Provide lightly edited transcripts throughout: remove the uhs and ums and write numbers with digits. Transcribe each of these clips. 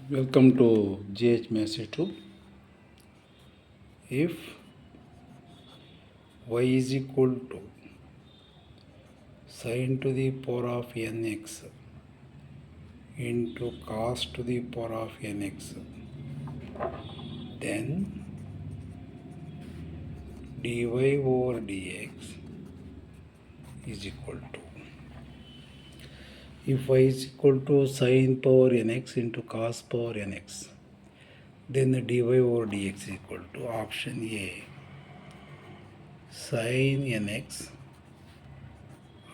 Welcome to GH Massey 2. If y is equal to sin to the power of nx into cos to the power of nx, then dy over dx is equal to, if y is equal to sin power nx into cos power nx, then the dy over dx is equal to option A, sin nx,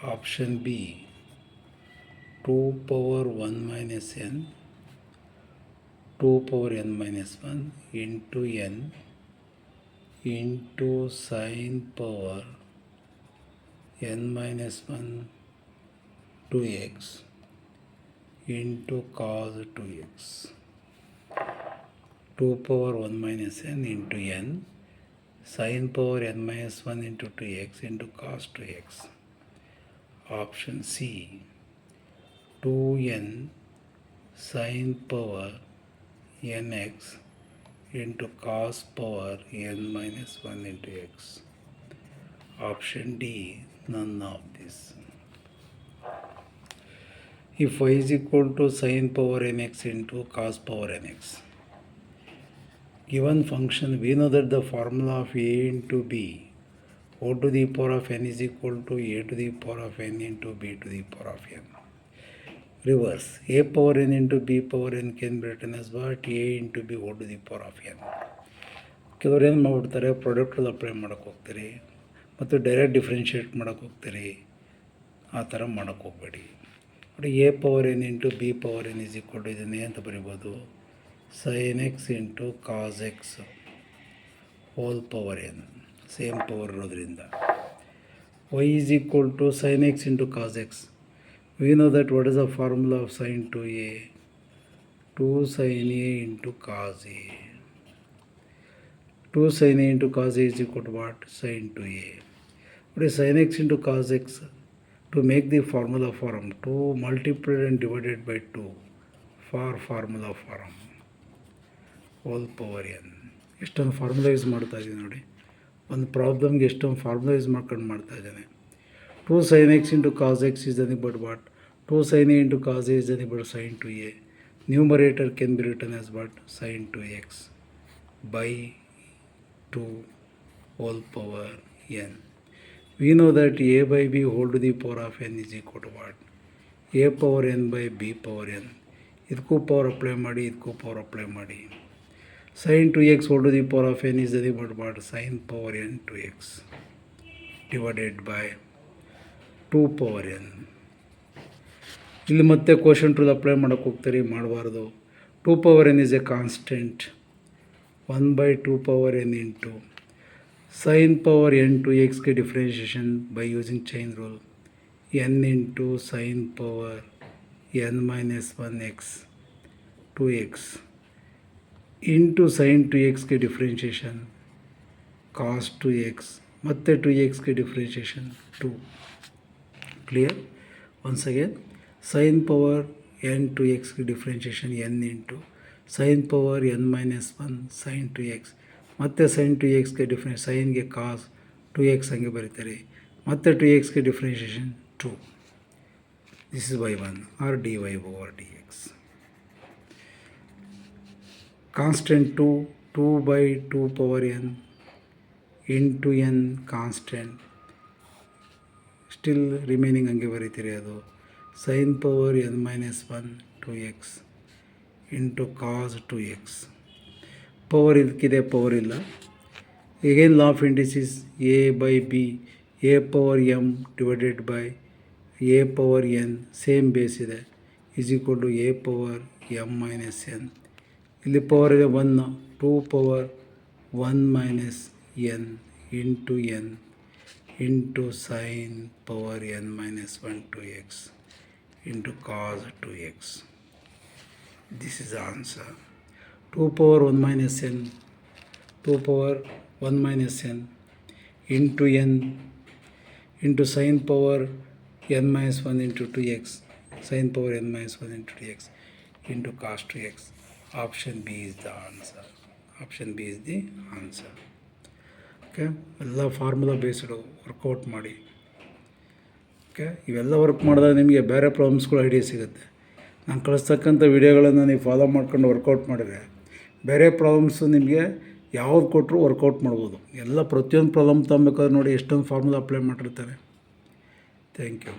option B, 2 power 1 minus n, 2 power n minus 1 into n into sin power n minus 1 2x into cos 2x. 2 power 1 minus n into n sin power n minus 1 into 2x into cos 2x. Option C, 2n sin power nx into cos power n minus 1 into x. Option D, none of this. If y is equal to sin power nx into cos power nx, given function, we know that the formula of a into b, o to the power of n is equal to a to the power of n into b to the power of n. Reverse, a power n into b power n can be written as what? A into b o to the power of n. ಕೆಲವ್ರು ಏನು ಮಾಡಿಬಿಡ್ತಾರೆ, ಪ್ರಾಡಕ್ಟಲ್ಲಿ apply ಮಾಡೋಕ್ಕೆ ಹೋಗ್ತಾರೆ ಮತ್ತು direct differentiate ಮಾಡೋಕ್ಕೆ ಹೋಗ್ತಾರೆ. ಆ ಥರ ಮಾಡೋಕ್ಕೆ ಹೋಗಬೇಡಿ. ನೋಡಿ, A power N into B power N is equal to ಇದನ್ನೇ ಅಂತ ಬರಿಬೋದು, sine X into cos X whole power N, same power ಇರೋದ್ರಿಂದ. Y is equal to sine X into cos X. We know that what is the formula of sine two A? 2 sin a into cos a. 2 sin a into cos a is equal to what? Sin 2a. What is sin x into cos x? To make the formula form, 2 multiplied and divided by 2 for formula form, whole power n. ಎಷ್ಟೊಂದು formula use ಮಾಡ್ತಾ ಇದ್ದೀನಿ ನೋಡಿ, ಒಂದು ಪ್ರಾಬ್ಲಮ್ಗೆ ಎಷ್ಟೊಂದು formula use ಮಾಡ್ಕೊಂಡು ಮಾಡ್ತಾ ಇದ್ದಾನೆ. 2 sin x into cos x is nothing but what? 2 sin a into cos a is nothing but sin 2a. Numerator can be written as what? Sin 2x by 2 whole power n. We know that a by b whole to the power of n is equal to what? A power n by b power n. ಇದಕ್ಕೂ power apply ಮಾಡಿ, ಇದಕ್ಕೂ power apply ಮಾಡಿ. Sin 2x whole to the power of n is nothing but what? Sin power n 2x divided by 2 power n. ಇಲ್ಲಿ ಮತ್ತೆ question tool apply ಮಾಡೋಕ್ಕೆ ಹೋಗ್ತಾರೆ, ಮಾಡಬಾರ್ದು. 2 power n is a constant, 1 by 2 power n into sin power n to x ಗೆ differentiation by using chain rule, n into sin power n minus 1x 2x into sin 2x ಗೆ differentiation cos 2x ಮತ್ತು 2x ಗೆ differentiation 2. Clear? Once again, sin power n to x ಗೆ differentiation n into sin power n minus 1 sin 2x ಮತ್ತು sin 2x ಗೆ difference, ಸೈನ್ಗೆ ಕಾಸ್ 2x ಹಂಗೆ ಬರೀತಾರೆ, ಮತ್ತು 2x ಗೆ differentiation 2. This is y1 or dy over dx. Constant 2 by 2 power n into n constant, still remaining ಹಂಗೆ ಬರೀತೀರಿ. ಅದು sin power n minus 1 2x ಇಂಟು ಕಾಸ್ 2x. ಪವರ್ ಇದಕ್ಕಿದೆ, ಪವರ್ ಇಲ್ಲ. Again law of indices, A by B, A power M divided by A power N, same base ಇದೆ, is equal to A power M minus N. ಇಲ್ಲಿ power ಇದೆ 1, 2 power 1 minus N into N into sine power N minus 1 2x into cos 2x. This is the answer. 2 power 1 minus n, 2 power 1 minus n into n into sin power n minus 1 into 2x, sin power n minus 1 into 2x into cos 2x. Option B is the answer. Option B is the answer. Okay, ಎಲ್ಲ formula based workout ಮಾಡಿ. Okay, ಇವೆಲ್ಲ work ಮಾಡಿದಾಗ ನಿಮಗೆ ಬೇರೆ ಪ್ರಾಬ್ಲಮ್ಸ್ಗಳು idea ಸಿಗುತ್ತೆ. ನಾನು ಕಳಿಸ್ತಕ್ಕಂಥ ವಿಡಿಯೋಗಳನ್ನು ನೀವು ಫಾಲೋ ಮಾಡ್ಕೊಂಡು ವರ್ಕೌಟ್ ಮಾಡಿದರೆ ಬೇರೆ ಪ್ರಾಬ್ಲಮ್ಸು ನಿಮಗೆ ಯಾವ್ದು ಕೊಟ್ಟರು ವರ್ಕೌಟ್ ಮಾಡ್ಬೋದು. ಎಲ್ಲ ಪ್ರತಿಯೊಂದು ಪ್ರಾಬ್ಲಮ್ ತೊಗೊಬೇಕಾದ್ರೆ ನೋಡಿ ಎಷ್ಟೊಂದು ಫಾರ್ಮುಲಾ ಅಪ್ಲೈ ಮಾಡಿರ್ತಾರೆ. Thank you.